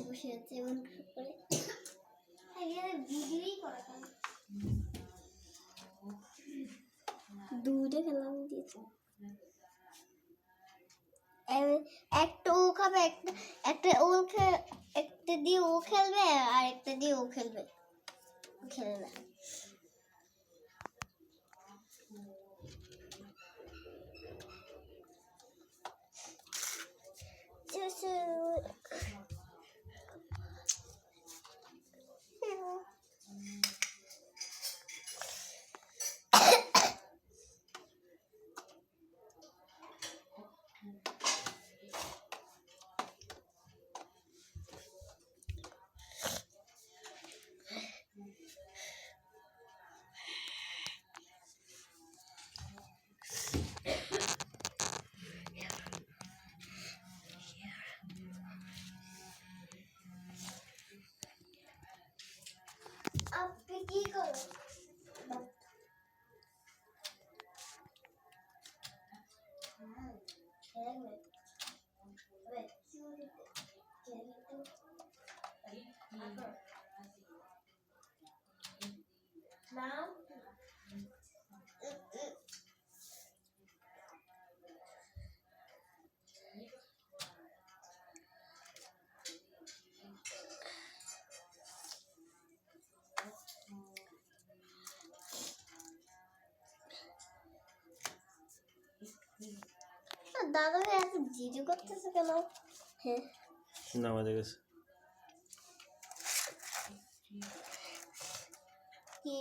বসে আছে এমন করে ভিডিওই করা দুধে খেলাম দিয়েছে একটা ও খাবে একটা ও একটা দিয়ে ও খেলবে আর একটা দিয়ে ও খেলবে খেলবে আপনি কি করেন Now দাদা এত জিরো করতেছে কেন হ্যাঁ না আমাদের কাছে কি